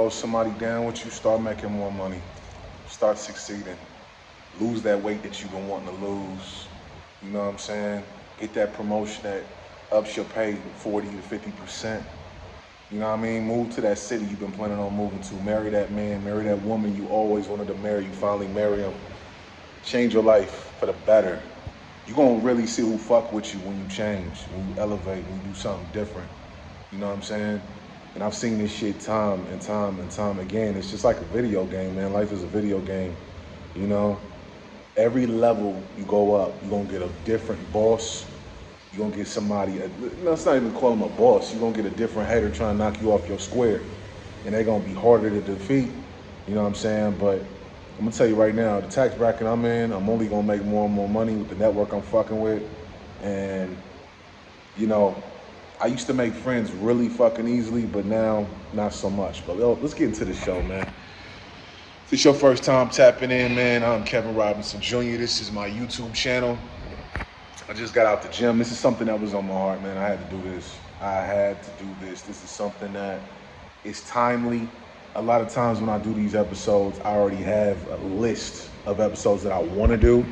bro. Somebody down with you, start making more money. Start succeeding. Lose that weight that you've been wanting to lose. You know what I'm saying? Get that promotion that ups your pay 40 to 50%. You know what I mean? Move to that city you've been planning on moving to. Marry that man, marry that woman you always wanted to marry. You finally marry him. Change your life for the better. You're gonna really see who fuck with you when you change, when you elevate, when you do something different. You know what I'm saying? And I've seen this shit time and time and time again. It's just like a video game, man. Life is a video game. You know? Every level you go up, you're gonna get a different boss. You're gonna get somebody, let's not even call him a boss. You're gonna get a different hater trying to knock you off your square. And they're gonna be harder to defeat. You know what I'm saying? But I'm gonna tell you right now, the tax bracket I'm in, I'm only gonna make more and more money with the network I'm fucking with. And, you know, I used to make friends really fucking easily, but now not so much. But let's get into the show, man. If it's your first time tapping in, man, I'm Kevin Robinson Jr. This is my YouTube channel. I just got out the gym. This is something that was on my heart, man. I had to do this. I had to do this. This is something that is timely. A lot of times when I do these episodes, I already have a list of episodes that I want to do,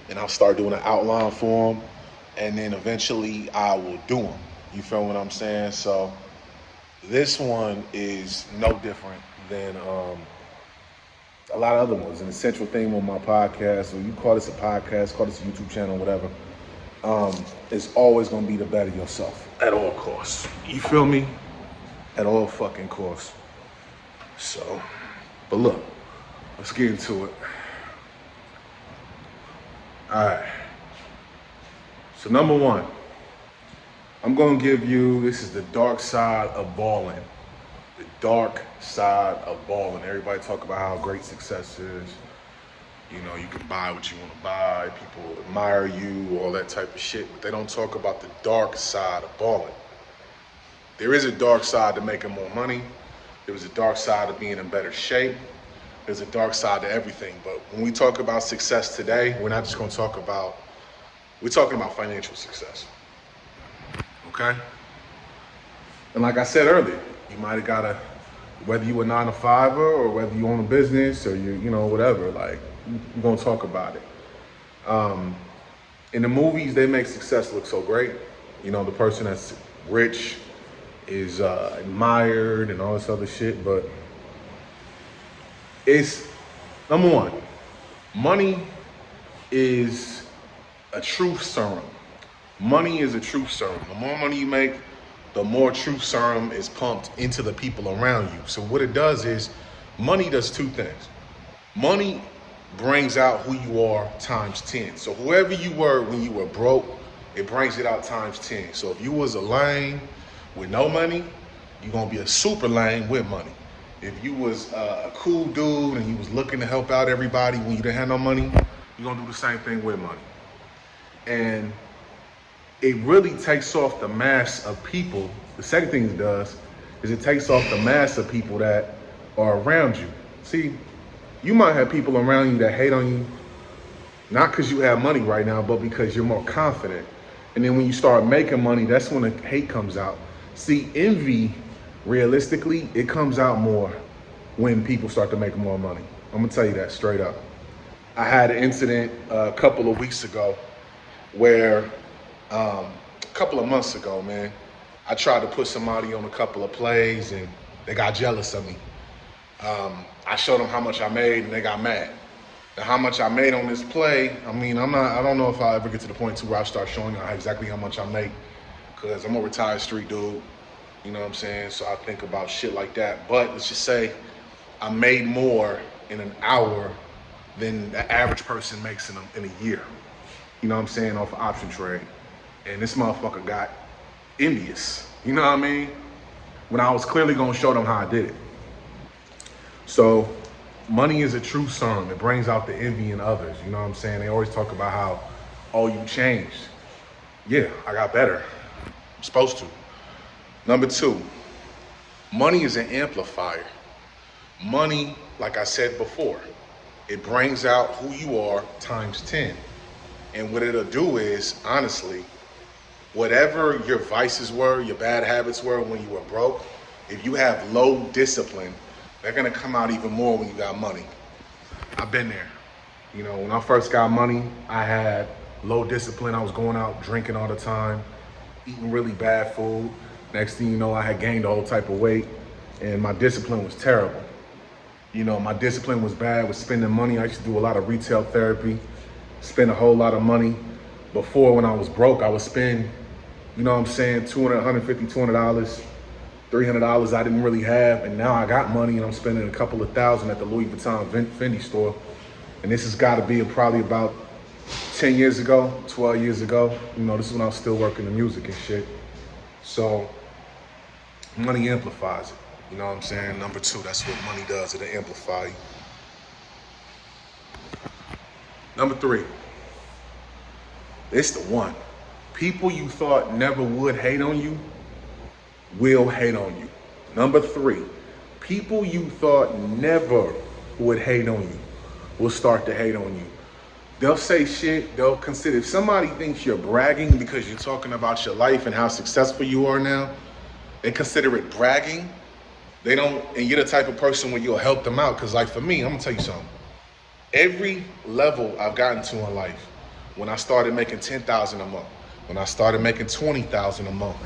and I'll start doing an outline for them, and then eventually I will do them. You feel what I'm saying? So this one is no different than a lot of other ones. An essential theme on my podcast, or you call this a podcast, call this a YouTube channel, whatever. It's always gonna be to better yourself at all costs. You feel me? At all fucking costs. So, but look, let's get into it. All right. So number one, I'm gonna give you, this is the dark side of ballin'. The dark side of ballin'. Everybody talk about how great success is. You know, you can buy what you want to buy. People admire you, all that type of shit. But they don't talk about the dark side of balling. There is a dark side to making more money. There is a dark side of being in better shape. There's a dark side to everything. But when we talk about success today, we're not just going to talk about, we're talking about financial success. Okay? And like I said earlier, you might have got whether you a 9-to-5er or whether you own a business or you know, whatever, like, we're gonna talk about it. In the movies, they make success look so great. You know, the person that's rich is admired and all this other shit, but it's, number one, money is a truth serum. Money is a truth serum. The more money you make, the more truth serum is pumped into the people around you. So what it does is, money does two things. Money brings out who you are times 10. So whoever you were when you were broke, it brings it out times 10. So if you was a lame with no money, you're gonna be a super lame with money. If you was a cool dude and you was looking to help out everybody when you didn't have no money, you're gonna do the same thing with money. And it really takes off the mass of people. The second thing it does is it takes off the mass of people that are around you. See, you might have people around you that hate on you, not because you have money right now, but because you're more confident. And then when you start making money, that's when the hate comes out. See, envy, realistically, it comes out more when people start to make more money. I'm gonna tell you that straight up. I had an incident a couple of weeks ago where, a couple of months ago, man, I tried to put somebody on a couple of plays and they got jealous of me. I showed them how much I made and they got mad. Now, how much I made on this play, I mean, I don't know if I'll ever get to the point where I start showing you exactly how much I make, because I'm a retired street dude, you know what I'm saying? So I think about shit like that. But let's just say I made more in an hour than the average person makes in a year, you know what I'm saying, off an option trade. And this motherfucker got envious, you know what I mean? When I was clearly gonna show them how I did it. So money is a true serum. It brings out the envy in others, you know what I'm saying? They always talk about how, oh, you changed. Yeah, I got better. I'm supposed to. Number two, money is an amplifier. Money, like I said before, it brings out who you are times 10. And what it'll do is, honestly, whatever your vices were, your bad habits were when you were broke, if you have low discipline, they're gonna come out even more when you got money. I've been there. You know, when I first got money, I had low discipline. I was going out drinking all the time, eating really bad food. Next thing you know, I had gained a whole type of weight, and my discipline was terrible. You know, my discipline was bad with spending money. I used to do a lot of retail therapy, spend a whole lot of money. Before, when I was broke, I would spend, you know what I'm saying, $200, $150, $200, $300 I didn't really have. And now I got money and I'm spending a couple of thousand at the Louis Vuitton Fendi store. And this has got to be probably about 10 years ago, 12 years ago. You know, this is when I was still working the music and shit. So money amplifies it. You know what I'm saying? Number two, that's what money does. It'll amplify you. Number three, it's the one. People you thought never would hate on you will hate on you. Number three, people you thought never would hate on you will start to hate on you. They'll say shit, they'll consider, if somebody thinks you're bragging because you're talking about your life and how successful you are now, they consider it bragging. They don't, and you're the type of person where you'll help them out. Cause like for me, I'm gonna tell you something. Every level I've gotten to in life, when I started making 10,000 a month, when I started making 20,000 a month,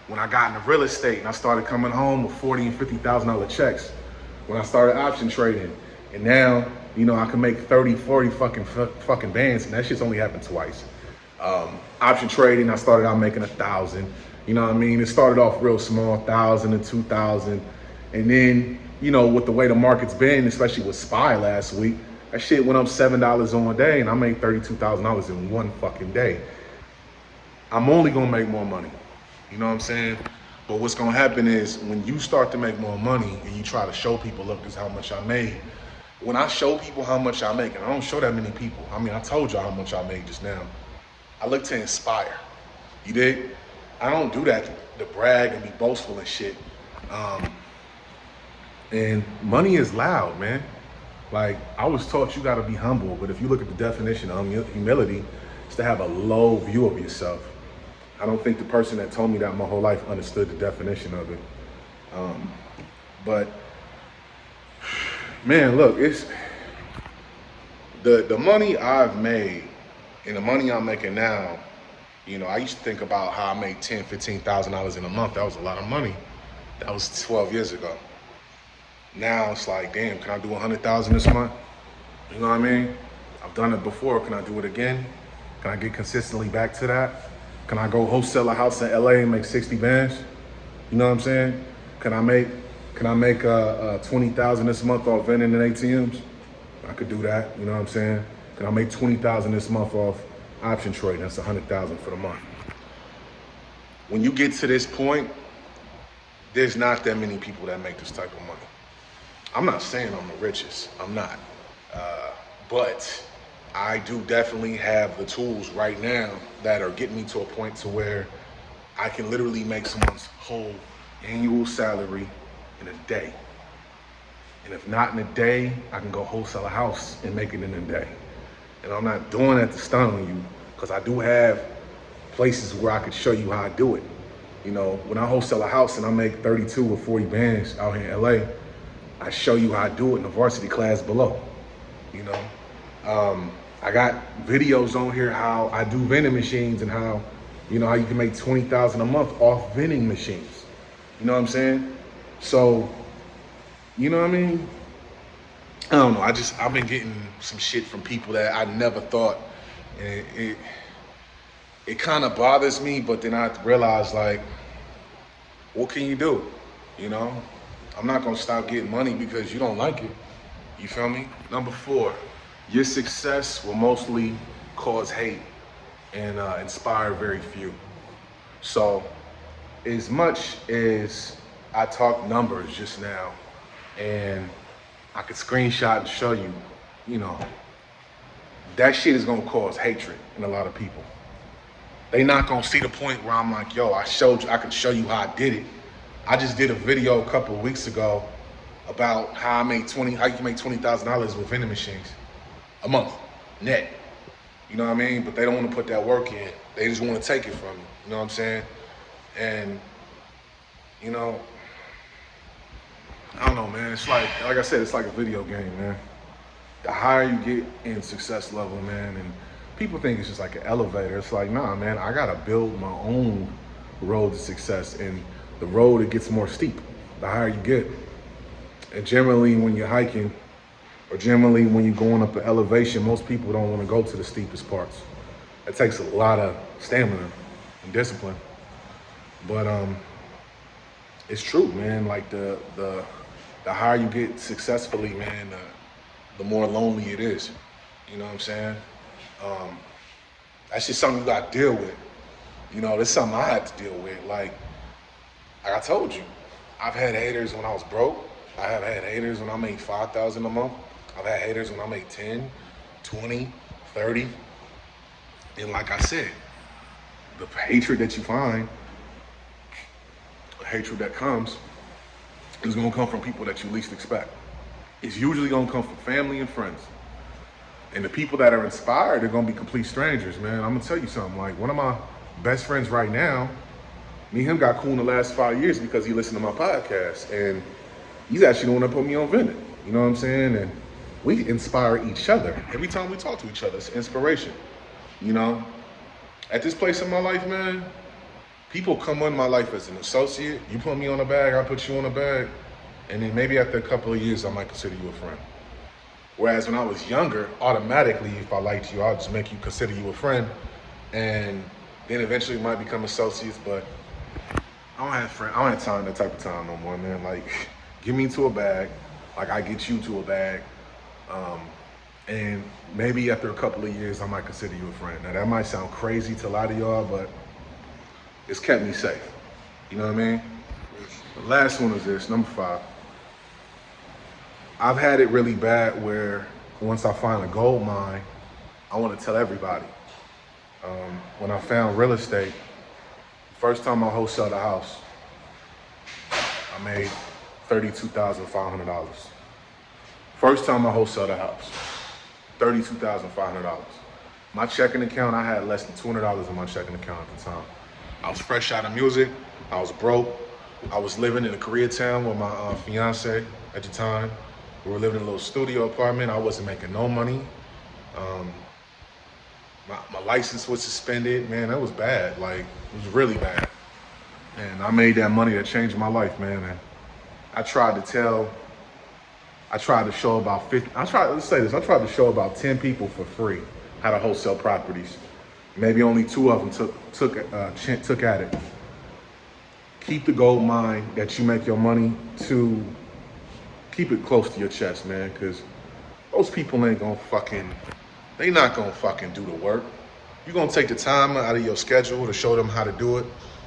when I got into real estate and I started coming home with $40,000 and $50,000 checks, when I started option trading, and now, you know, I can make 30, 40 fucking bands, and that shit's only happened twice. Option trading, I started out making 1,000. You know what I mean? It started off real small, 1,000 and 2,000. And then, you know, with the way the market's been, especially with SPY last week, that shit went up $7 on a day, and I made $32,000 in one fucking day. I'm only gonna make more money. You know what I'm saying? But what's gonna happen is when you start to make more money and you try to show people, look, this is how much I made. When I show people how much I make, and I don't show that many people. I mean, I told y'all how much I made just now. I look to inspire. You dig? I don't do that to brag and be boastful and shit. And money is loud, man. Like, I was taught you gotta be humble, but if you look at the definition of humility, it's to have a low view of yourself. I don't think the person that told me that my whole life understood the definition of it. But man, look, it's the money I've made and the money I'm making now. You know, I used to think about how I made $10,000, $15,000 in a month. That was a lot of money. That was 12 years ago. Now it's like, damn, can I do 100,000 this month? You know what I mean? I've done it before. Can I do it again? Can I get consistently back to that? Can I go wholesale a house in LA and make 60 bands? You know what I'm saying? Can I make 20,000 this month off vending in ATMs? I could do that. You know what I'm saying? Can I make 20,000 this month off option trading? That's 100,000 for the month. When you get to this point, there's not that many people that make this type of money. I'm not saying I'm the richest. I'm not. But I do definitely have the tools right now that are getting me to a point to where I can literally make someone's whole annual salary in a day. And if not in a day, I can go wholesale a house and make it in a day. And I'm not doing that to stun on you, because I do have places where I could show you how I do it. You know, when I wholesale a house and I make 32 or 40 bands out here in LA, I show you how I do it in the Varsity Class below. You know, I got videos on here how I do vending machines and how, you know, how you can make 20,000 a month off vending machines. You know what I'm saying? So, you know what I mean? I don't know. I've been getting some shit from people that I never thought, and it kind of bothers me. But then I realize, like, what can you do? You know, I'm not gonna stop getting money because you don't like it. You feel me? Number 4, your success will mostly cause hate and inspire very few. So, as much as I talk numbers just now, and I could screenshot and show you, you know, that shit is gonna cause hatred in a lot of people. They not gonna see the point where I'm like, yo, I could show you how I did it. I just did a video a couple of weeks ago about how you can make $20,000 with vending machines a month, net. You know what I mean? But they don't wanna put that work in. They just wanna take it from you. You know what I'm saying? And, you know, I don't know, man. It's like I said, it's like a video game, man. The higher you get in success level, man, and people think it's just like an elevator. It's like, nah, man, I gotta build my own road to success, and the road, it gets more steep the higher you get. And generally, when you're hiking, or generally when you're going up an elevation, most people don't want to go to the steepest parts. It takes a lot of stamina and discipline. But it's true, man. Like the higher you get successfully, man, the more lonely it is. You know what I'm saying? That's just something you got to deal with. You know, that's something I had to deal with. Like I told you, I've had haters when I was broke. I have had haters when I made $5,000 a month. I've had haters when I made 10, 20, 30. And like I said, the hatred that you find, the hatred that comes, is gonna come from people that you least expect. It's usually gonna come from family and friends. And the people that are inspired are gonna be complete strangers, man. I'm gonna tell you something, like one of my best friends right now, me and him got cool in the last 5 years because he listened to my podcast. And he's actually the one that put me on Vendit. You know what I'm saying? And we inspire each other. Every time we talk to each other, it's inspiration. You know? At this place in my life, man, people come in my life as an associate. You put me on a bag, I put you on a bag. And then maybe after a couple of years, I might consider you a friend. Whereas when I was younger, automatically, if I liked you, I'll just make you consider you a friend. And then eventually we might become associates, but I don't have time, that type of time no more, man. Like, get me to a bag, like I get you to a bag. And maybe after a couple of years, I might consider you a friend. Now that might sound crazy to a lot of y'all, but it's kept me safe. You know what I mean? The last one is this, number 5. I've had it really bad where once I find a gold mine, I want to tell everybody. When I found real estate, first time I wholesaled a house, I made $32,500. First time I wholesaled a house, $32,500. My checking account, I had less than $200 in my checking account at the time. I was fresh out of music. I was broke. I was living in a Koreatown with my fiance at the time. We were living in a little studio apartment. I wasn't making no money. My license was suspended. Man, that was bad. Like, it was really bad. And I made that money that changed my life, man. And I tried to show about 50, I tried to show about 10 people for free how to wholesale properties. Maybe only 2 of them took at it. Keep the gold mine that you make your money to, keep it close to your chest, man, because those people ain't gonna they not gonna fucking do the work. You're gonna take the time out of your schedule to show them how to do it,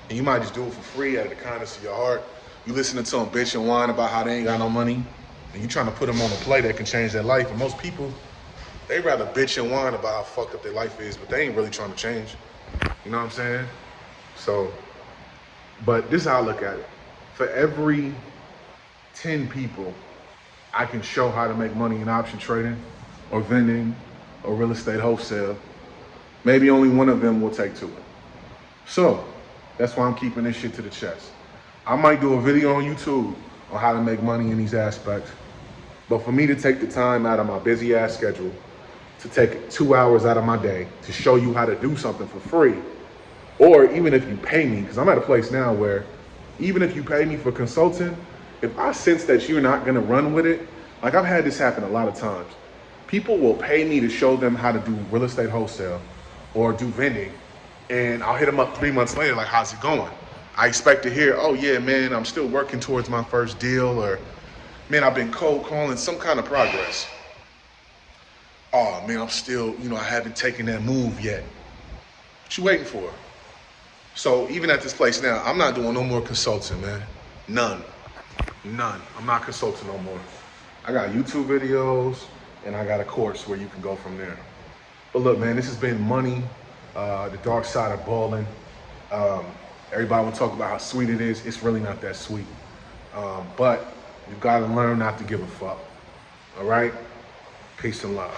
and you might just do it for free out of the kindness of your heart. You listening to them bitch and whine about how they ain't got no money, and you trying to put them on a play that can change their life. And most people, they rather bitch and whine about how fucked up their life is, but they ain't really trying to change. You know what I'm saying? So, but this is how I look at it. For every 10 people I can show how to make money in option trading or vending or real estate wholesale, maybe only one of them will take to it. So that's why I'm keeping this shit to the chest. I might do a video on YouTube on how to make money in these aspects, but for me to take the time out of my busy ass schedule, to take 2 hours out of my day to show you how to do something for free, or even if you pay me, because I'm at a place now where even if you pay me for consulting, if I sense that you're not gonna run with it, like I've had this happen a lot of times. People will pay me to show them how to do real estate wholesale or do vending, and I'll hit them up 3 months later, like, how's it going? I expect to hear, oh yeah, man, I'm still working towards my first deal, or man, I've been cold calling, some kind of progress. Oh man, I'm still, I haven't taken that move yet. What you waiting for? So even at this place now, I'm not doing no more consulting, man. None. I'm not consulting no more. I got YouTube videos and I got a course where you can go from there. But look, man, this has been Money, the dark side of balling. Everybody will talk about how sweet it is. It's really not that sweet. But you've got to learn not to give a fuck. All right? Peace and love.